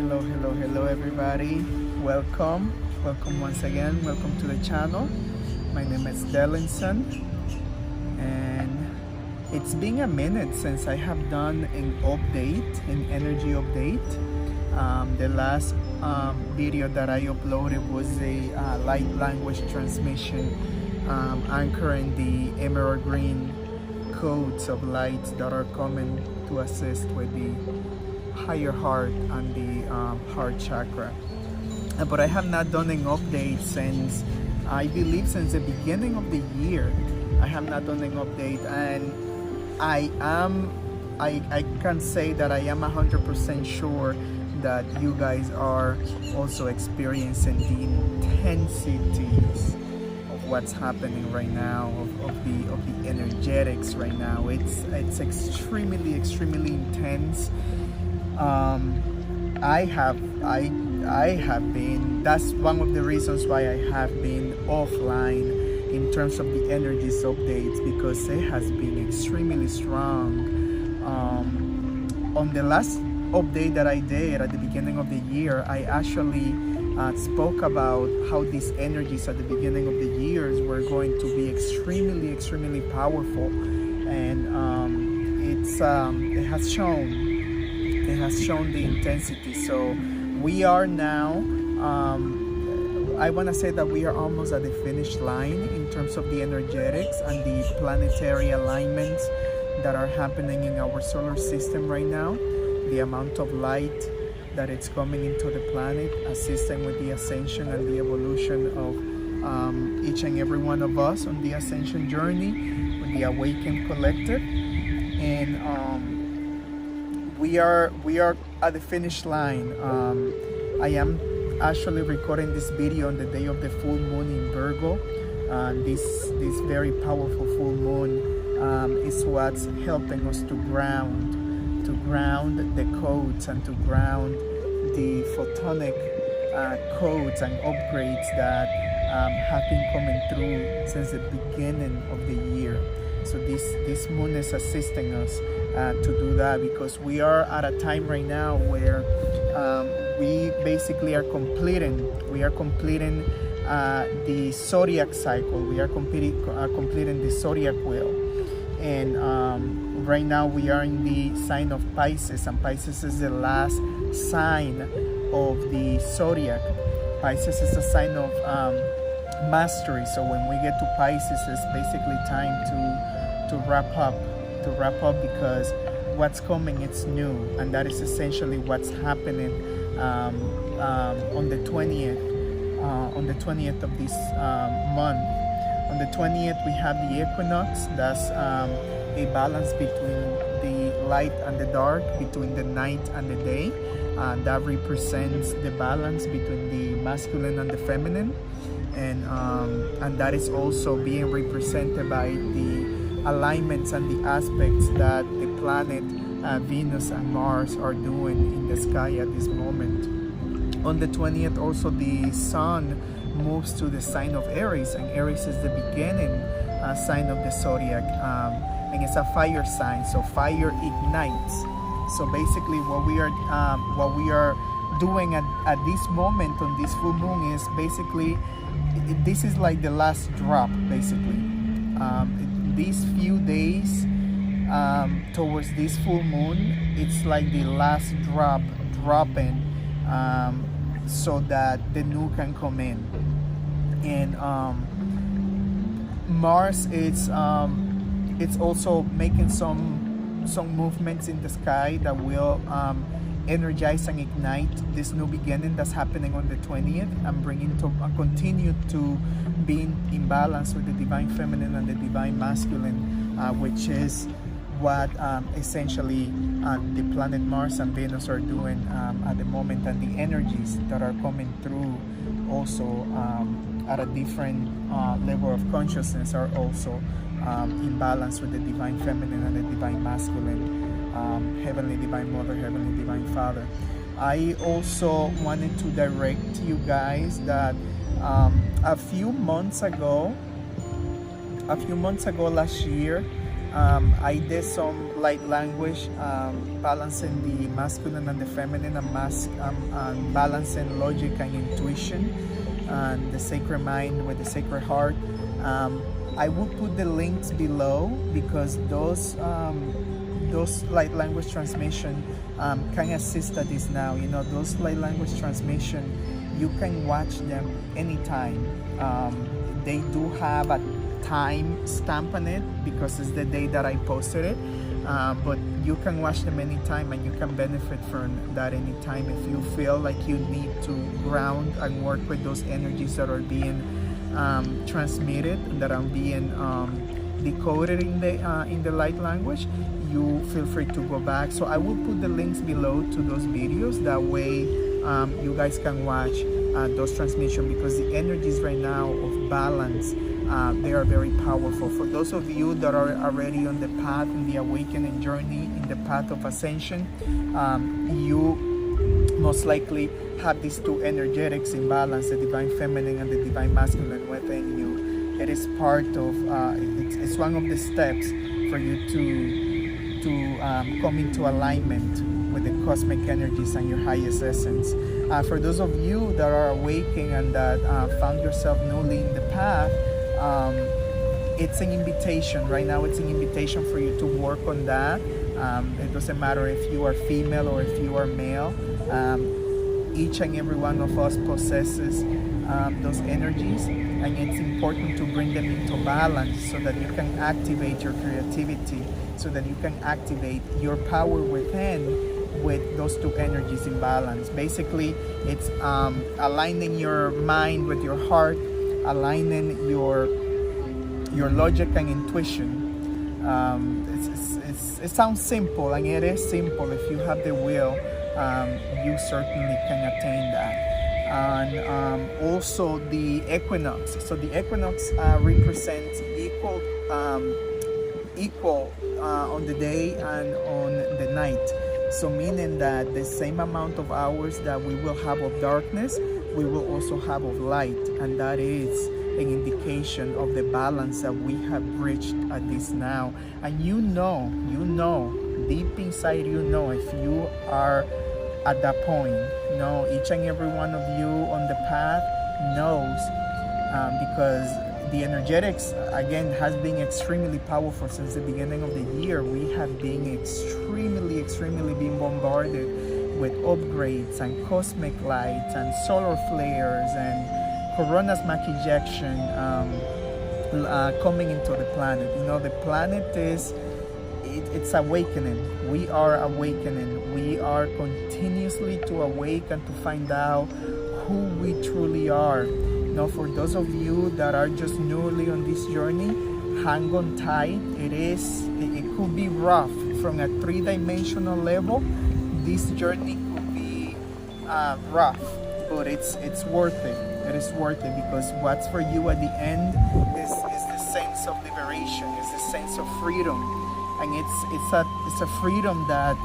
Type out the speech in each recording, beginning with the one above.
Hello everybody. Welcome once again. Welcome to the channel. My name is Delinson, and it's been a minute since I have done an energy update. The last video that I uploaded was a light language transmission, anchoring the emerald green codes of light that are coming to assist with the higher heart and the heart chakra. But I have not done an update since, I believe, since the beginning of the year. I have not done an update, and I can say that I am 100% sure that you guys are also experiencing the intensities of what's happening right now, of the energetics right now. It's extremely intense. I have been, that's one of the reasons why I have been offline in terms of the energies updates, because it has been extremely strong. On the last update that I did at the beginning of the year, I actually spoke about how these energies at the beginning of the years were going to be extremely powerful, and it has shown the intensity. So we are now, I want to say that we are almost at the finish line in terms of the energetics and the planetary alignments that are happening in our solar system right now. The amount of light that it's coming into the planet, assisting with the ascension and the evolution of each and every one of us on the ascension journey with the awakened collective. And we are at the finish line. I am actually recording this video on the day of the full moon in Virgo. This very powerful full moon is what's helping us to ground the codes and to ground the photonic codes and upgrades that have been coming through since the beginning of the year. So this moon is assisting us to do that, because we are at a time right now where we basically are completing the zodiac cycle. We are completing the zodiac wheel, and right now we are in the sign of Pisces, and Pisces is the last sign of the zodiac. Pisces is a sign of mastery. So when we get to Pisces, it's basically time to wrap up, because what's coming, it's new, and that is essentially what's happening on the 20th of this month. On the 20th, we have the equinox. That's a balance between the light and the dark, between the night and the day. That represents the balance between the masculine and the feminine, and that is also being represented by the alignments and the aspects that the planet Venus and Mars are doing in the sky at this moment. On the 20th, also the sun moves to the sign of Aries, and Aries is the beginning sign of the zodiac, and it's a fire sign, so fire ignites. So basically what we are doing at this moment on this full moon is basically, this is like the last drop, basically. These few days towards this full moon, it's like the last dropping, so that the new can come in. And Mars is it's also making some movements in the sky that will energize and ignite this new beginning that's happening on the 20th, and continue to be in balance with the divine feminine and the divine masculine, which is what essentially the planet Mars and Venus are doing at the moment, and the energies that are coming through also at a different level of consciousness are also in balance with the divine feminine and the divine masculine, heavenly divine mother, heavenly divine father. I also wanted to direct you guys that a few months ago last year, I did some light language, balancing the masculine and the feminine, and balancing logic and intuition, and the sacred mind with the sacred heart. I will put the links below, because those light language transmission can assist at this now. You know, those light language transmission, you can watch them anytime. They do have a time stamp on it, because it's the day that I posted it, but you can watch them anytime, and you can benefit from that anytime if you feel like you need to ground and work with those energies that are being transmitted, that are being decoded in the light language. You feel free to go back. So I will put the links below to those videos, that way you guys can watch those transmissions, because the energies right now of balance, they are very powerful. For those of you that are already on the path, in the awakening journey, in the path of ascension, you most likely have these two energetics in balance, the divine feminine and the divine masculine within you. It is part of, it's one of the steps for you to come into alignment with the cosmic energies and your highest essence. For those of you that are awakening and that found yourself newly in the path, it's an invitation. Right now it's an invitation for you to work on that. It doesn't matter if you are female or if you are male. Each and every one of us possesses those energies, and it's important to bring them into balance so that you can activate your creativity, so that you can activate your power within with those two energies in balance. Basically, it's aligning your mind with your heart, aligning your logic and intuition. It sounds simple, and it is simple. If you have the will, you certainly can attain that. And also the equinox. So the equinox represents equal on the day and on the night. So meaning that the same amount of hours that we will have of darkness, we will also have of light, and that is an indication of the balance that we have reached at this now. And you know, deep inside you know, if you are at that point, each and every one of you on the path knows, because the energetics, again, has been extremely powerful since the beginning of the year. We have been extremely being bombarded with upgrades and cosmic lights and solar flares and corona's mass ejection coming into the planet. The planet it's awakening. We are awakening. We are continuously to awake and to find out who we truly are. For those of you that are just newly on this journey, hang on tight. It could be rough from a three-dimensional level. This journey could be rough, but it's worth it. It is worth it, because what's for you at the end is the sense of liberation, is the sense of freedom, and it's a freedom that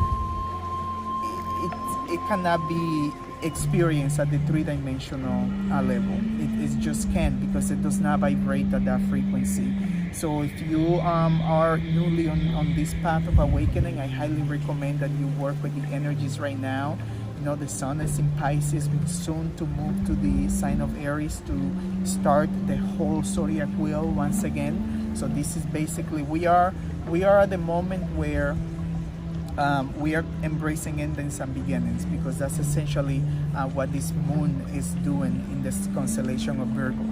it cannot be experienced at the three-dimensional level. It just can't, because it does not vibrate at that frequency. So if you are newly on this path of awakening, I highly recommend that you work with the energies right now. The sun is in Pisces, soon to move to the sign of Aries to start the whole zodiac wheel once again. So this is basically, we are at the moment where we are embracing endings and beginnings, because that's essentially what this moon is doing in this constellation of Virgo.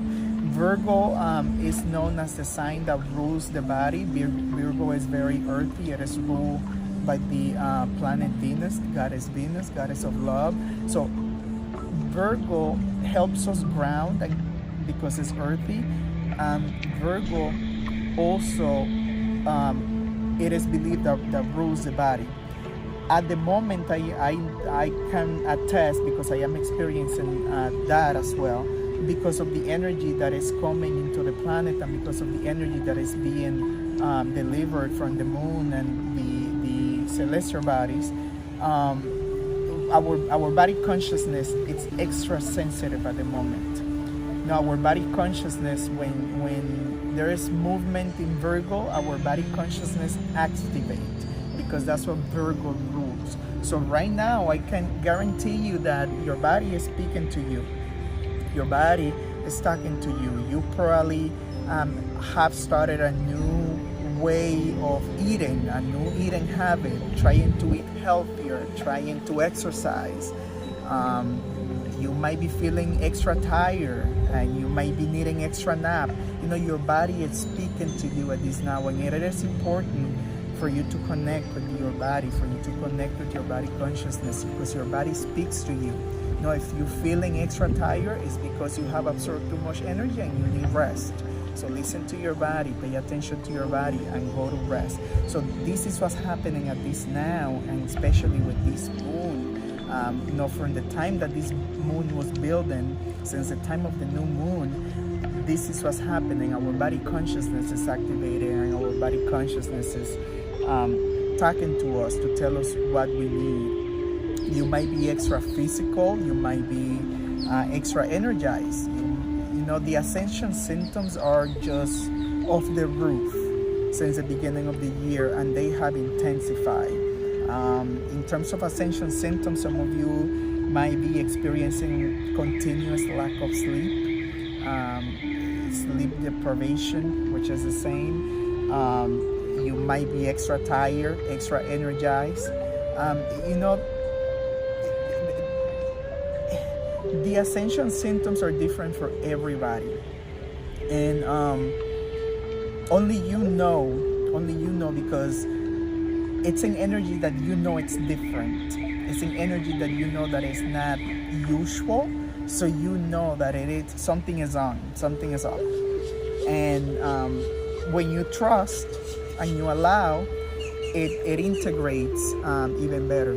Virgo is known as the sign that rules the body. Virgo is very earthy. It is ruled by the planet Venus, goddess of love. So Virgo helps us ground, because it's earthy. Virgo also, it is believed that rules the body. At the moment, I can attest, because I am experiencing that as well, because of the energy that is coming into the planet, and because of the energy that is being delivered from the moon and the celestial bodies. Our body consciousness, it's extra sensitive at the moment. Now, our body consciousness, when there is movement in Virgo, our body consciousness activates, because that's what Virgo rules. So right now, I can guarantee you that your body is speaking to you. Your body is talking to you. You probably have started a new way of eating, a new eating habit, trying to eat healthier, trying to exercise. You might be feeling extra tired, and you might be needing extra nap. You know, your body is speaking to you at this now, and it is important for you to connect with your body, for you to connect with your body consciousness, because your body speaks to you. You know, if you're feeling extra tired, it's because you have absorbed too much energy and you need rest. So listen to your body, pay attention to your body, and go to rest. So this is what's happening at this now, and especially with this moon. You know, from the time that this moon was building, since the time of the new moon, this is what's happening. Our body consciousness is activated, and our body consciousness is talking to us to tell us what we need. You might be extra physical, you might be extra energized. You know, the Ascension symptoms are just off the roof since the beginning of the year, and they have intensified. In terms of Ascension symptoms, some of you might be experiencing continuous lack of sleep, sleep deprivation, which is the same. You might be extra tired, extra energized. You know, the Ascension symptoms are different for everybody, and only you know, because it's an energy that you know it's different. It's an energy that you know that is not usual, so you know that something is on, something is up. And when you trust and you allow, it integrates even better,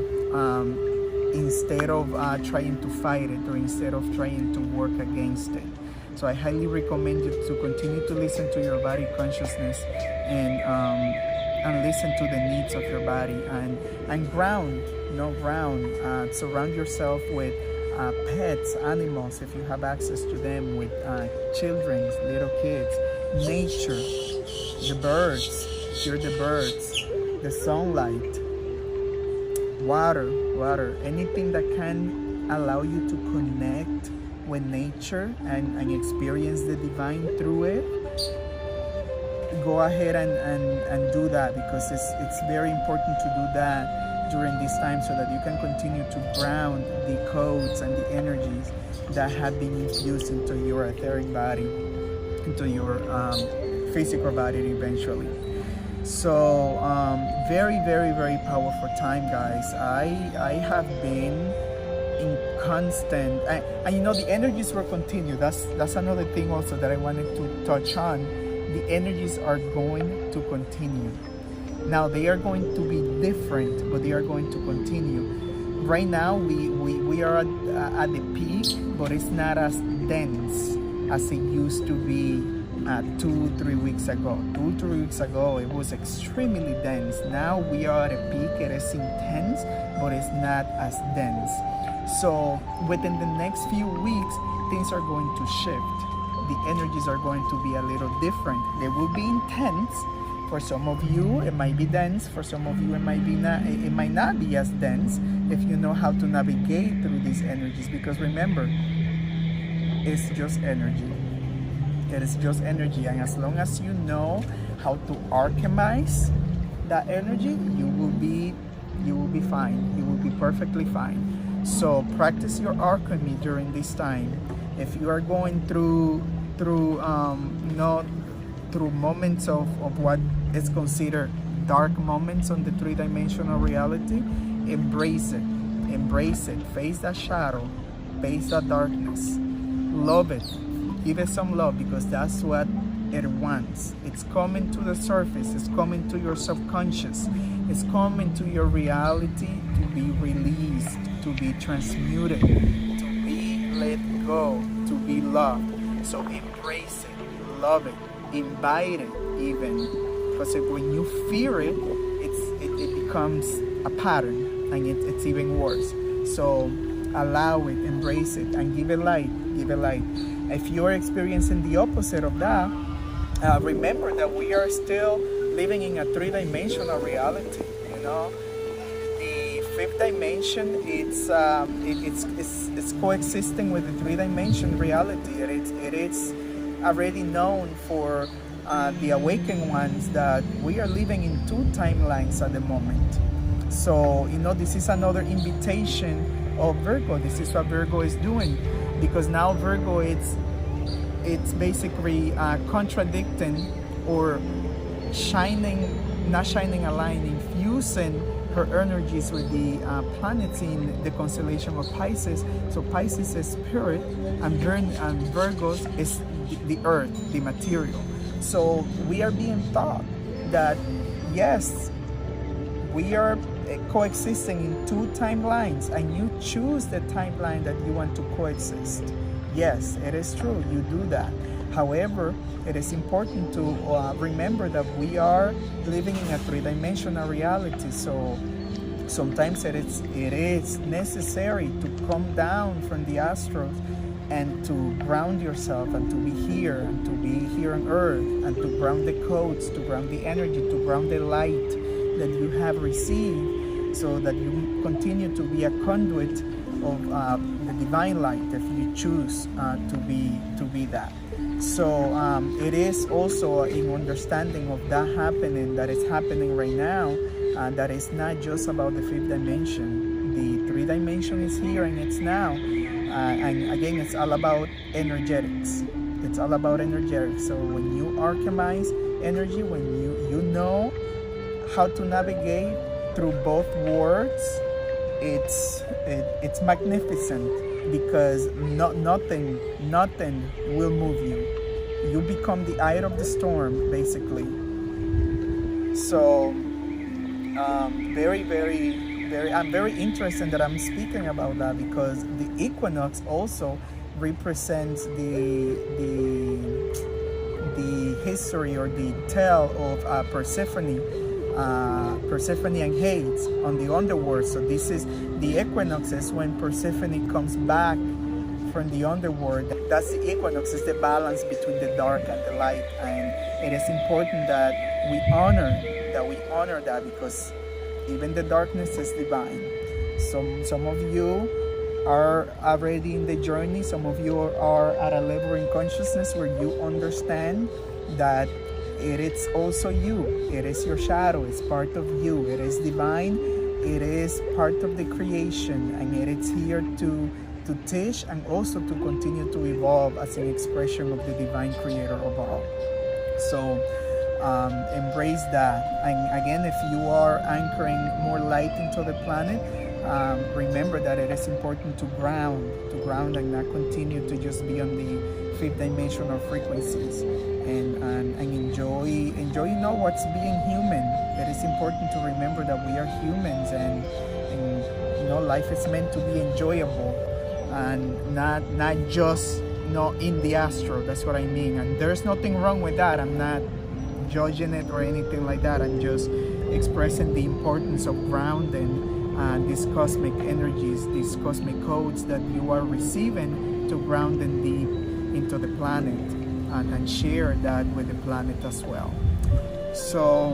instead of trying to fight it, or instead of trying to work against it. So I highly recommend you to continue to listen to your body consciousness, and listen to the needs of your body, and ground, surround yourself with pets, animals, if you have access to them, with children, little kids, nature, the birds, hear the birds, the sunlight, water, anything that can allow you to connect with nature and experience the divine through it. Go ahead and do that, because it's very important to do that during this time, so that you can continue to ground the codes and the energies that have been infused into your etheric body, into your physical body eventually. So very, very, very powerful time, guys. I have been in constant, and you know, the energies will continue. That's another thing also that I wanted to touch on. The energies are going to continue. Now, they are going to be different, but they are going to continue. Right now, we are at the peak, but it's not as dense as it used to be 2-3 weeks ago. 2-3 weeks ago, it was extremely dense. Now we are at a peak. It is intense, but it's not as dense. So within the next few weeks, things are going to shift. The energies are going to be a little different. They will be intense. For some of you, it might be dense. For some of you, it might not be as dense, if you know how to navigate through these energies. Because remember, it's just energy. It is just energy, and as long as you know how to alchemize that energy, you will be fine. You will be perfectly fine. So practice your alchemy during this time. If you are going through moments of what is considered dark moments on the three-dimensional reality, embrace it, face that shadow, face that darkness, love it, give it some love, because that's what it wants. It's coming to the surface, it's coming to your subconscious, it's coming to your reality to be released, to be transmuted, to be let go, to be loved. So embrace it, love it, invite it even, because when you fear it, it becomes a pattern, and it's even worse. So allow it, embrace it, and give it light. If you're experiencing the opposite of that, remember that we are still living in a three-dimensional reality. You know, the fifth dimension, it's coexisting with the three-dimension reality. It is already known for the awakened ones that we are living in two timelines at the moment. So, you know, this is another invitation of Virgo. This is what Virgo is doing, because now Virgo, it's basically contradicting or not shining a line, infusing her energies with the planets in the constellation of Pisces. So Pisces is spirit, and Virgos is the earth, the material. So we are being taught that yes, we are coexisting in two timelines, and you choose the timeline that you want to coexist. Yes, it is true, you do that. However, it is important to remember that we are living in a three-dimensional reality. So sometimes it is necessary to come down from the astros and to ground yourself, and to be here, and to be here on earth, and to ground the codes, to ground the energy, to ground the light that you have received, so that you continue to be a conduit of the divine light if you choose to be that. So it is also in understanding of that is happening right now, that is not just about the fifth dimension. The three dimension is here and it's now, and again, it's all about energetics. It's all about energetics. So when you alchemize energy, when you know how to navigate through both worlds, it's magnificent, because nothing will move you. You become the eye of the storm, basically. So I'm very interested that I'm speaking about that, because the equinox also represents the history or the tale of Persephone and Hades on the underworld. So this is the equinox, is when Persephone comes back from the underworld. That's the equinox, is the balance between the dark and the light, and it is important that we honor that, because even the darkness is divine. Some of you are already in the journey. Some of you are at a level in consciousness where you understand that it is also you. It is your shadow. It's part of you. It is divine. It is part of the creation, and it is here to teach and also to continue to evolve as an expression of the divine creator of all. So embrace that. And again, if you are anchoring more light into the planet, remember that it is important to ground and not continue to just be on the fifth dimensional frequencies, and enjoy, you know, what's being human. It is important to remember that we are humans, and you know, life is meant to be enjoyable, and not just, you know, in the astro. That's what I mean. And there's nothing wrong with that. I'm not judging it or anything like that. I'm just expressing the importance of grounding these cosmic energies, these cosmic codes that you are receiving, to ground them deep into the planet, and share that with the planet as well. So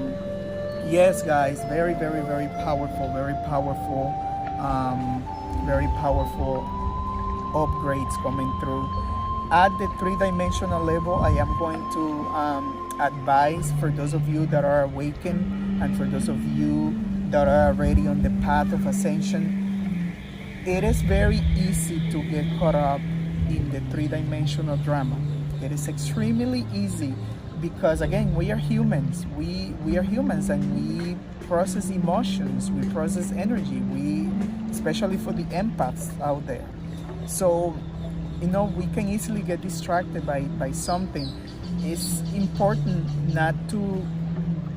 yes, guys, very powerful, very powerful upgrades coming through. At the three-dimensional level, I am going to advise, for those of you that are awakened, and for those of you that are already on the path of ascension, it is very easy to get caught up in the three-dimensional drama. It is extremely easy, because again, we are humans. We are humans, and we process emotions, we process energy, especially for the empaths out there. So, you know, we can easily get distracted by something. It's important not to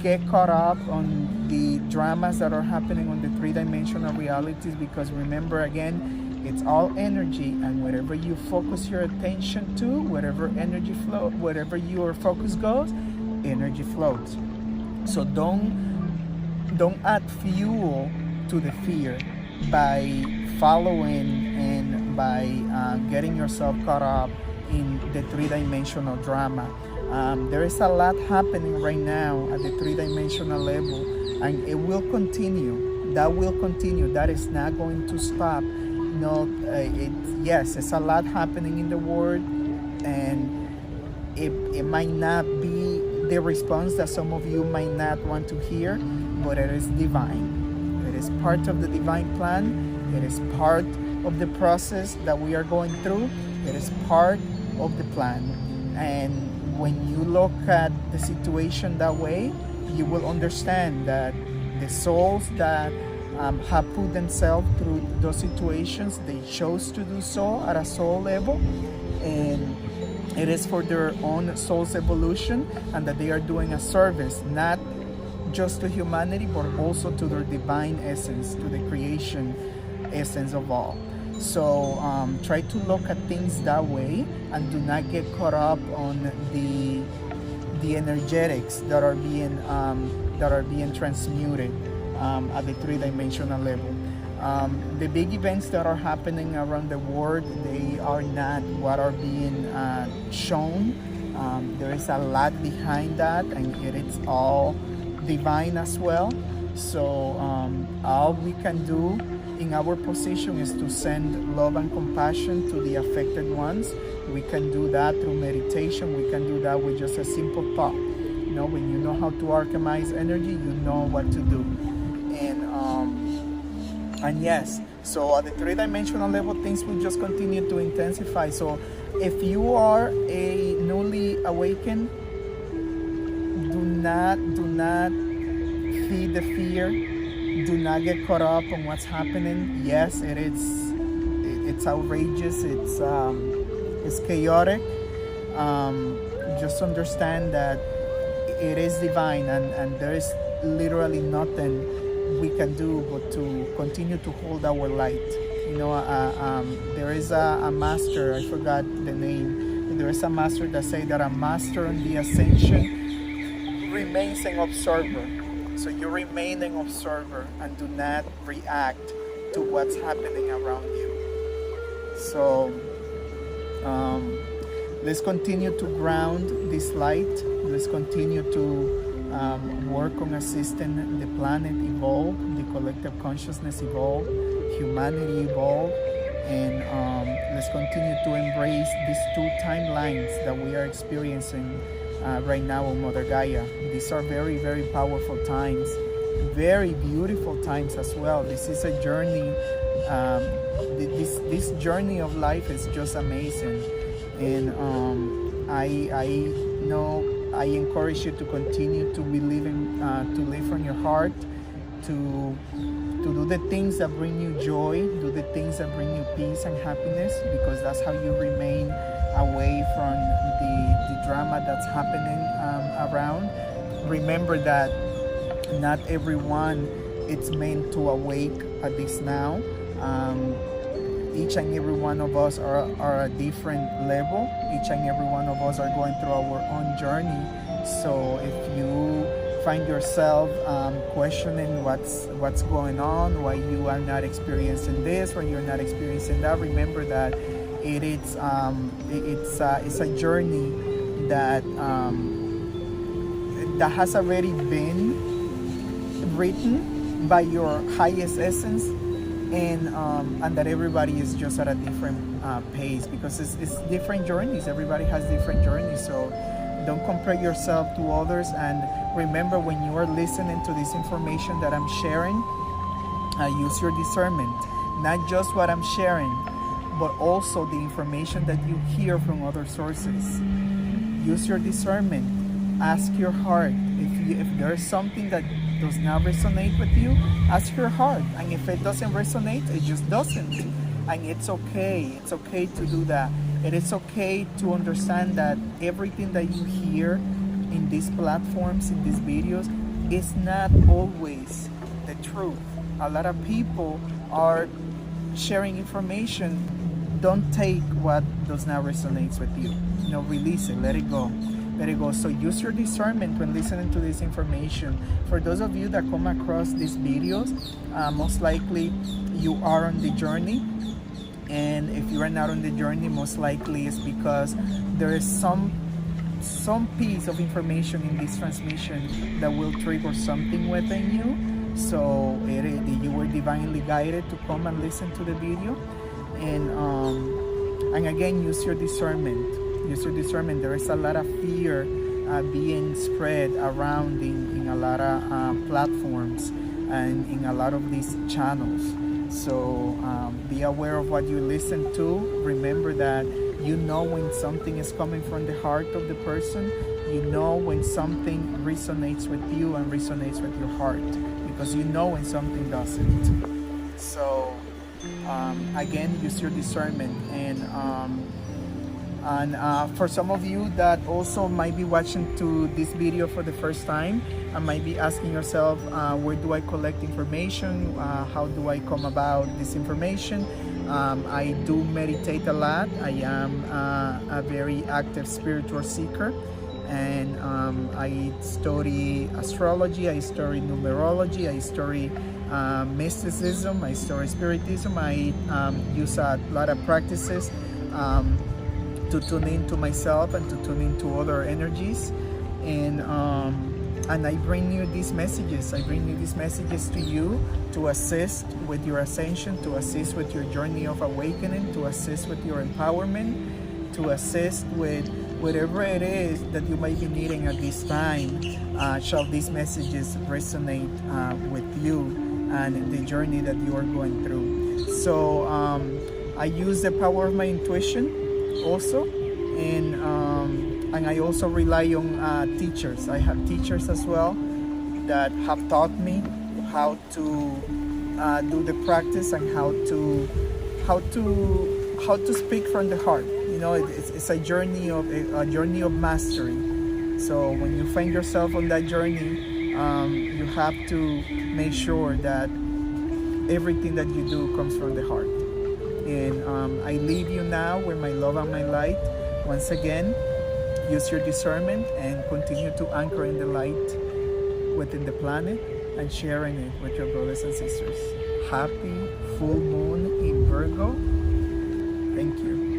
get caught up on the dramas that are happening on the three-dimensional realities, because remember, again, it's all energy, and wherever you focus your attention to, wherever energy flow, wherever your focus goes, energy flows. So don't add fuel to the fear by following and by getting yourself caught up in the three-dimensional drama. There is a lot happening right now at the three-dimensional level, and it will continue. That will continue. That is not going to stop. No, yes, it's a lot happening in the world, and it might not be the response that some of you might not want to hear, but it is divine. It is part of the divine plan. It is part of the process that we are going through. It is part of the plan. And when you look at the situation that way, you will understand that the souls that have put themselves through those situations, they chose to do so at a soul level, and it is for their own soul's evolution, and that they are doing a service, not just to humanity, but also to their divine essence, to the creation essence of all. So try to look at things that way, and do not get caught up on the energetics that are being transmuted at the three-dimensional level. The big events that are happening around the world, they are not what are being shown. There is a lot behind that, and it is all divine as well. So all we can do in our position is to send love and compassion to the affected ones. We can do that through meditation. We can do that with just a simple thought. You know, when you know how to alchemize energy, you know what to do. And yes, so at the three-dimensional level, things will just continue to intensify. So if you are a newly awakened, do not feed the fear. Do not get caught up on what's happening. Yes, it's outrageous. It's chaotic. Just understand that it is divine, and there is literally nothing we can do but to continue to hold our light. You know, there is a master, I forgot the name, there is a master that say that a master in the Ascension remains an observer. So you remain an observer and do not react to what's happening around you. So let's continue to ground this light. Let's continue to work on assisting the planet evolve, the collective consciousness evolve, humanity evolve, and let's continue to embrace these two timelines that we are experiencing right now on Mother Gaia. These are very, very powerful times, very beautiful times as well. This is a journey. This journey of life is just amazing, and I know I encourage you to continue to believe in, to live from your heart, to do the things that bring you joy, do the things that bring you peace and happiness, because that's how you remain away from the drama that's happening around. Remember that not everyone is meant to awake at this now. Each and every one of us are a different level. Each and every one of us are going through our own journey. So if you find yourself questioning what's going on, why you are not experiencing this, why you're not experiencing that, remember that it's a journey that has already been written by your highest essence. And that everybody is just at a different pace, because it's different journeys. Everybody has different journeys, so don't compare yourself to others. And remember, when you are listening to this information that I'm sharing, use your discernment. Not just what I'm sharing, but also the information that you hear from other sources. Use your discernment. Ask your heart. If there is something that does not resonate with you, ask your heart. And if it doesn't resonate, it just doesn't. And it's okay. It's okay to do that. It is okay to understand that everything that you hear in these platforms, in these videos, is not always the truth. A lot of people are sharing information. Don't take what does not resonate with you. You know, release it. Let it go. Let it go. So use your discernment when listening to this information. For those of you that come across these videos, most likely you are on the journey, And if you are not on the journey, most likely it's because there is some piece of information in this transmission that will trigger something within you. So you were divinely guided to come and listen to the video. And again, use your discernment. Use your discernment. There is a lot of fear being spread around in a lot of platforms and in a lot of these channels. So be aware of what you listen to. Remember that you know when something is coming from the heart of the person. You know when something resonates with you and resonates with your heart, because you know when something doesn't. So again, use your discernment. And for some of you that also might be watching to this video for the first time and might be asking yourself, where do I collect information? How do I come about this information? I do meditate a lot. I am a very active spiritual seeker, and I study astrology, I study numerology, I study mysticism, I study spiritism. I use a lot of practices to tune into myself and to tune into other energies, and I bring you these messages. I bring you these messages to you to assist with your ascension, to assist with your journey of awakening, to assist with your empowerment, to assist with whatever it is that you might be needing at this time. Shall these messages resonate with you and the journey that you are going through? So I use the power of my intuition also, and I also rely on teachers. I have teachers as well that have taught me how to do the practice and how to speak from the heart. You know, it's a journey of mastery. So when you find yourself on that journey, you have to make sure that everything that you do comes from the heart. And I leave you now with my love and my light. Once again, use your discernment and continue to anchor in the light within the planet and sharing it with your brothers and sisters. Happy full moon in Virgo. Thank you.